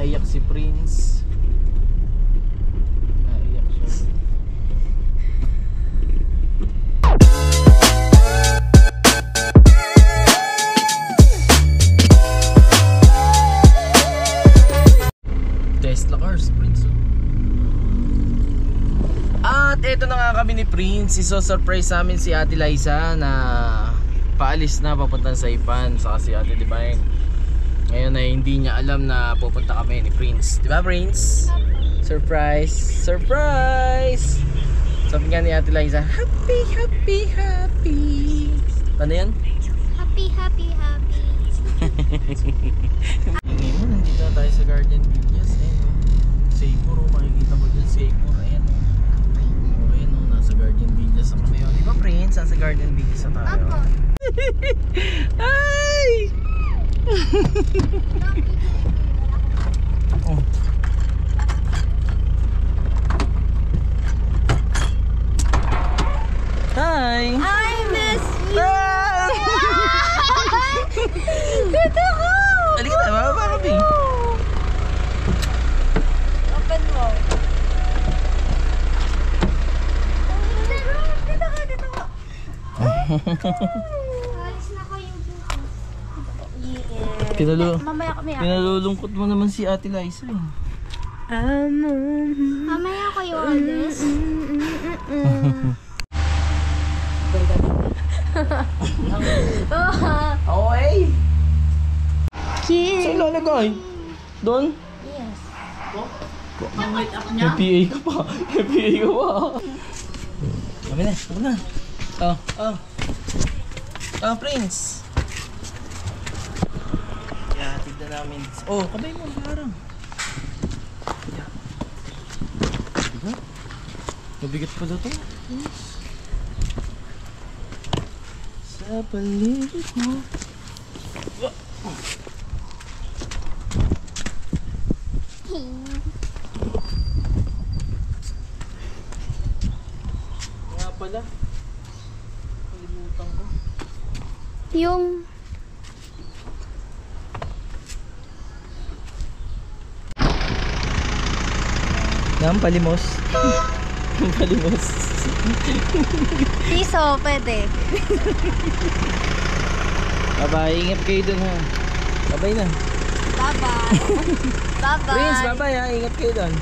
Naiyak si Prince. Naiyak siya. Tesla cars, Prince. At eto na nga kami ni Prince. Iso-surprise namin si Ate Liza na paalis na papunta sa Ipan. Saka si Ate Divine. Ngayon ay hindi niya alam na pupunta kami ni Prince. Diba Prince? Surprise! Surprise! Sabi nga ni Ate Liza, happy, happy, happy. Paano yan? Happy, happy, happy. Ngayon, nandito na tayo sa Garden Villas. Ayan o. Seymour o. Makikita mo dyan Seymour. Ayan o. Ayan o. Nasa Garden Villas na kami o. Diba Prince? Nasa Garden Villas na tayo. Apo. Ay! Oh. Hi! I miss you! Ah! Dito ko! Halika na, bababa kami. Open mo. Dito ka, dito ka. Alis na ko yung buko. Yeah. Mamaya kami Pinalulungkot mo naman si Ate Liza eh. Mamaya ko yung alis. Okay. Kiss. Saan lalagay? Doon? Yes. May PA ka pa. May PA ka pa. Kami na. Kami na. Prince. Yeah, tignan namin. Oh, kabay mo. Parang. Yeah. Diba? Mabigat pa daw ito. Sa paligid mo. Nga pala. Kalimutan ko. Yung... Palimos. Palimos. Piso, pwede. Bye-bye. Ingat kayo dun ha. Bye-bye na. Bye-bye. Bye-bye. Prince, bye-bye ha. Ingat kayo dun.